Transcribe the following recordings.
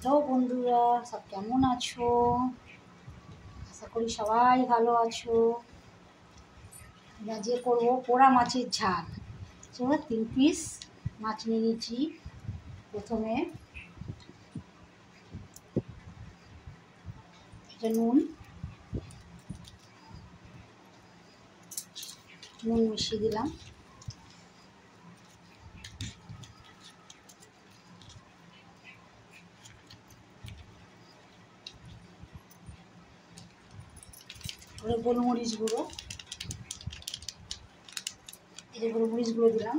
Hello বন্ধুরা, সব কেমন আছো? আশা করি সবাই ভালো আছো। আজকে করবো পোড়া মাছের ঝাল। চলো 3 পিস মাছ নিয়ে নিয়েছি। প্রথমে এটা নুন মিশিয়ে দিলাম। গোলমরিচ গুঁড়ো, এই যে গোলমরিচ গুঁড়ো দিলাম।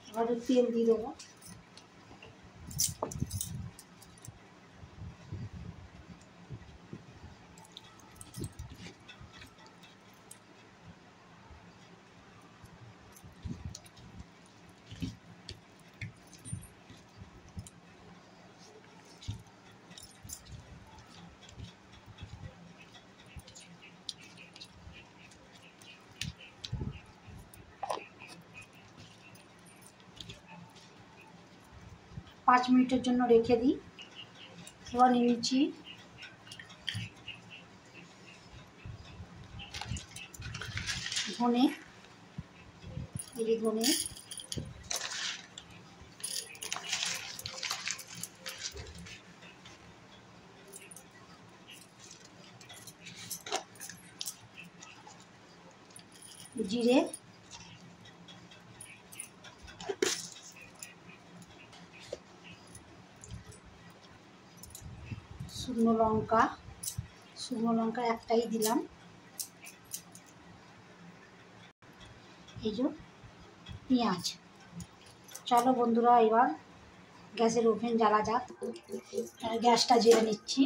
এবার তেল দিয়ে দেবো। পাঁচ মিনিটের জন্য রেখে দিই। এবার নিয়ে নিচ্ছি ধনে, এই যে ধনে, জিরে, শুকনো লঙ্কা একটাই দিলাম। এই যে পেঁয়াজ। চলো বন্ধুরা, এবার গ্যাসের ওভেন জ্বালা যাক। গ্যাসটা জ্বেলে নিচ্ছি।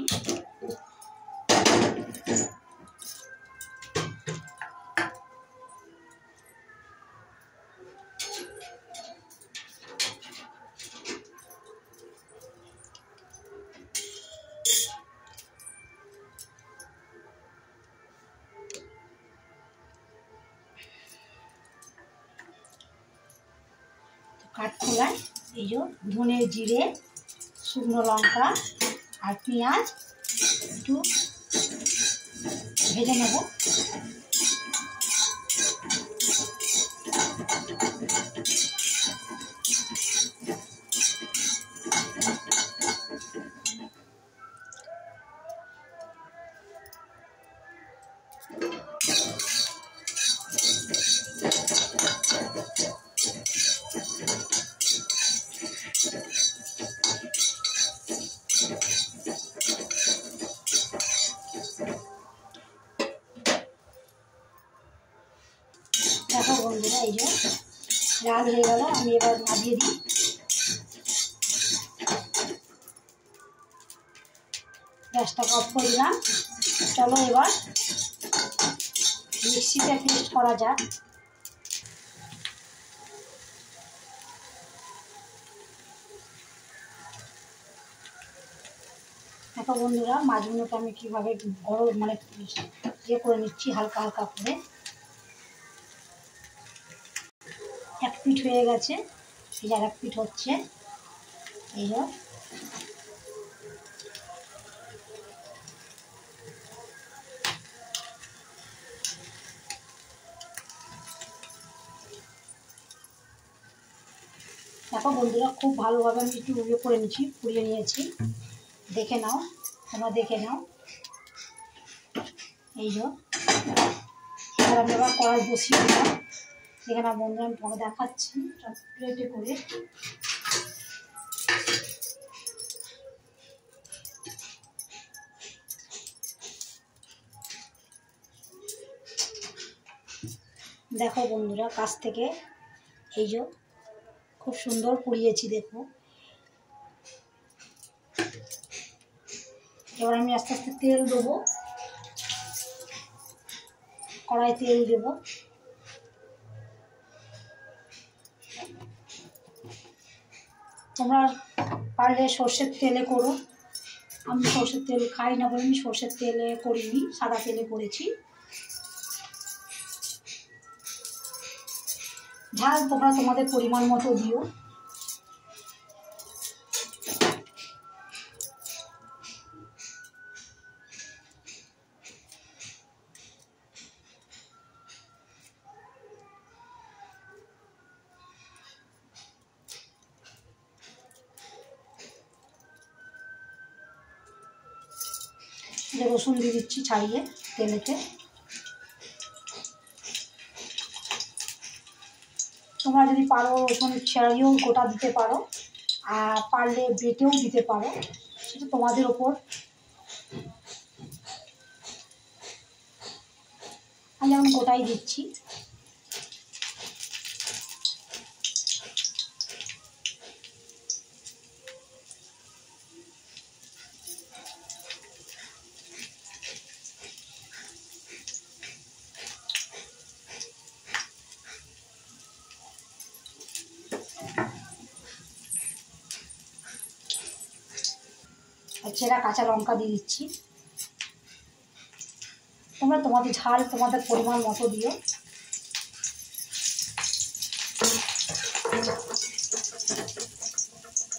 কাঠখোলায় এই যে ধনে, জিরে, শুকনো লঙ্কা আর পেঁয়াজ একটু ভেজে নেব। দেখো বন্ধুরা, এই যে লাল হয়ে গেল। আমি এবার নামিয়ে দিই। গ্যাসটা অফ করে দিলাম। চলো এবার মিক্সিতে পেস্ট করা যাক। দেখো বন্ধুরা, মাছগুলোকে আমি কীভাবে গরম ইয়ে করে নিচ্ছি, হালকা হালকা করে। এক পিঠ হয়ে গেছে, এই যে আর এক পিঠ হচ্ছে। এই যে দেখো বন্ধুরা, খুব ভালোভাবে আমি একটু ইয়ে করে নিচ্ছি, পুড়িয়ে নিয়েছি। দেখে নাও, তোমরা দেখে নাও। এই যে এবার আমি আবার কড়াই বসিয়ে দিলাম। এখানে বন্ধুরা আমি তোমাকে দেখাচ্ছি প্লেটে করে। দেখো বন্ধুরা, কাছ থেকে এই যে খুব সুন্দর পুড়িয়েছি, দেখো। এবার আমি আস্তে আস্তে তেল দেবো, কড়াই তেল দেবো। তোমরা পারলে সর্ষের তেলে করো। আমি সর্ষের তেল খাই না বলে আমি সর্ষের তেলে করিনি, সাদা তেলে করেছি। ঝাল তোমরা তোমাদের পরিমাণ মতো দিও। রসুন দিয়ে দিচ্ছি ছাড়িয়ে তেলেতে। তোমরা যদি পারো রসুন ছাড়িয়েও গোটা দিতে পারো, আর পারলে বেটেও দিতে পারো, সেটা তোমাদের ওপর। আমি যেমন গোটাই দিচ্ছি। ছেঁড়া কাঁচা লঙ্কা দিয়ে দিচ্ছি। তোমরা তোমাদের ঝাল তোমাদের পরিমাণ মতো দিও।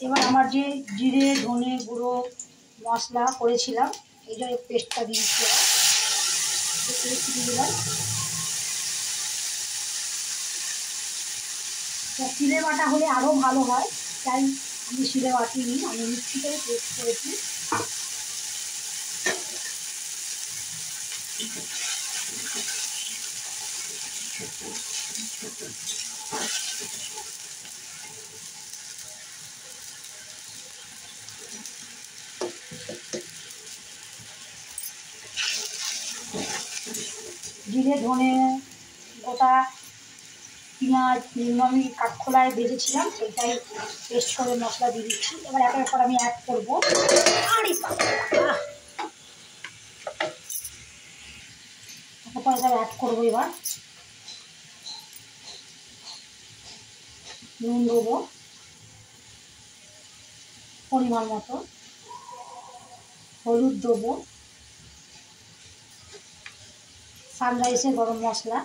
এবার আমার যে জিরে ধনে গুঁড়ো মশলা করেছিলাম, এইটা পেস্টটা দিয়ে দিচ্ছি। পেস্ট দিয়ে দিলাম। শিলে বাটা হলে আরও ভালো হয়, তাই আমি শিলে বাটিনি, আমি মিক্সিতেই পেস্ট করেছি। জিরে ধনে গোটা পেঁয়াজ আমি কাঠখোলায় ভেজেছিলাম, সেইটাই পেস্ট করে মশলা দিয়ে দিচ্ছি। এবার একের পর আমি অ্যাড করবো। এরপর সব অ্যাড করবো। এবার নুন দেবো পরিমাণ মতো, হলুদ দেবো, সানরাইসের গরম মশলা,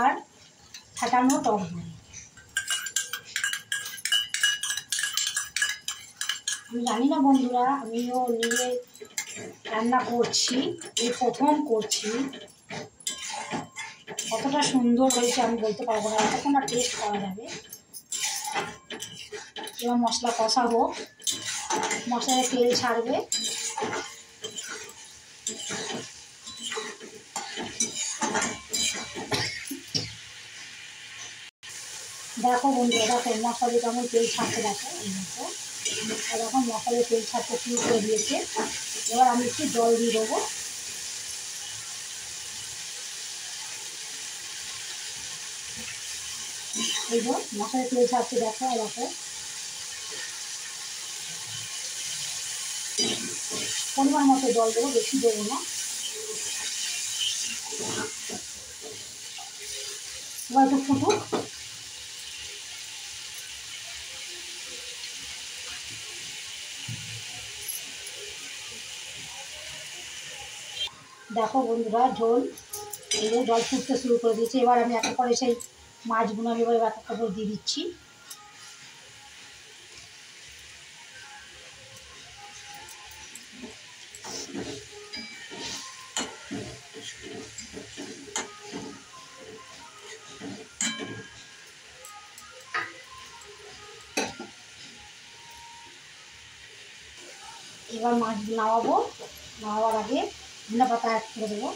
আর ফাটানো টক দই। আমি জানি না বন্ধুরা, আমিও নিজে রান্না করছি, এই প্রথম করছি, কতটা সুন্দর হয়েছে আমি বলতে পারবো না, তখন আর টেস্ট করা যাবে। এবার মশলা কষাবো, মশলায় তেল ছাড়বে। দেখো বন্ধুরা, দেখো মশলা কেমন তেল ছাড়তে, দেখো এই মতো। আর এখন মশলা তেল ছাড়তে শুরু করে দিয়েছে। এবার আমি একটু জল দিয়ে দেবো। এই যে মশলা তেল ছাড়তে, দেখো দেখো পরিমাণ মতো জল দেবো, বেশি দেবো না। এবার একটু ফুটুক। দেখো বন্ধুরা, ঝোল এই যে জল ফুটতে শুরু করে দিয়েছে। এবার আমি একটা পরে সেই মাছগুলো আমি এবার একটা করে দিয়ে দিচ্ছি। এবার মাছ নামাবো, নামাবার আগে ধনে পাতা অ্যাড করে দেবো।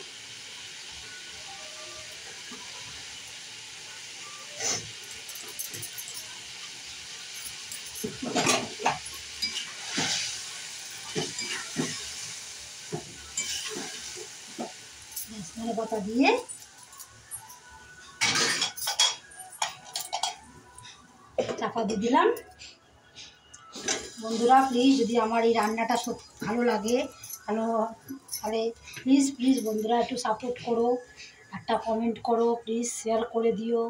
ধনে পাতা দিয়ে চাপা দিয়ে দিলাম। বন্ধুরা প্লিজ, যদি আমার এই রান্নাটা ভালো লাগে, তাহলে প্লিজ বন্ধুরা একটু সাপোর্ট করো, একটা কমেন্ট করো, প্লিজ শেয়ার করে দিও।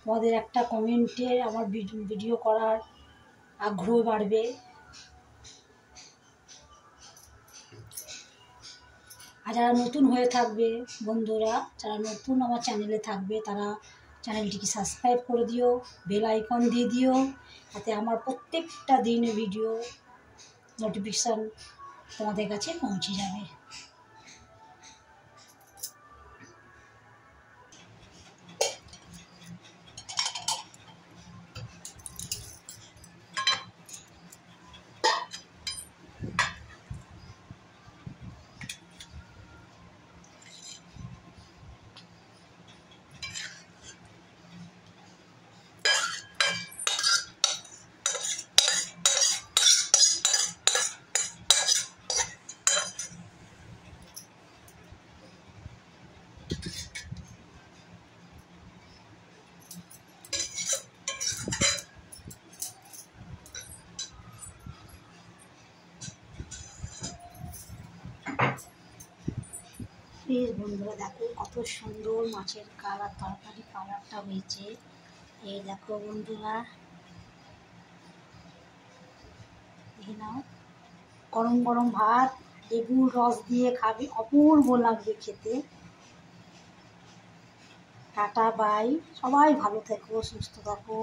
তোমাদের একটা কমেন্টে আমার ভিডিও করার আগ্রহ বাড়বে। আর যারা নতুন হয়ে থাকবে বন্ধুরা, যারা নতুন আমার চ্যানেলে থাকবে, তারা চ্যানেলটিকে সাবস্ক্রাইব করে দিও, বেল আইকন দিয়ে দিও, তাতে আমার প্রত্যেকটা দিনের ভিডিও নোটিফিকেশান তোমাদের কাছে পৌঁছে যাবে। প্লিজ বন্ধুরা দেখো কত সুন্দর মাছের কালার, তরকারি কালারটা হয়েছে। এই দেখো বন্ধুরা, এই নাও গরম গরম ভাত লেবুর রস দিয়ে খাবে, অপূর্ব লাগবে খেতে। টাটা বাই, সবাই ভালো থেকো, সুস্থ থাকো।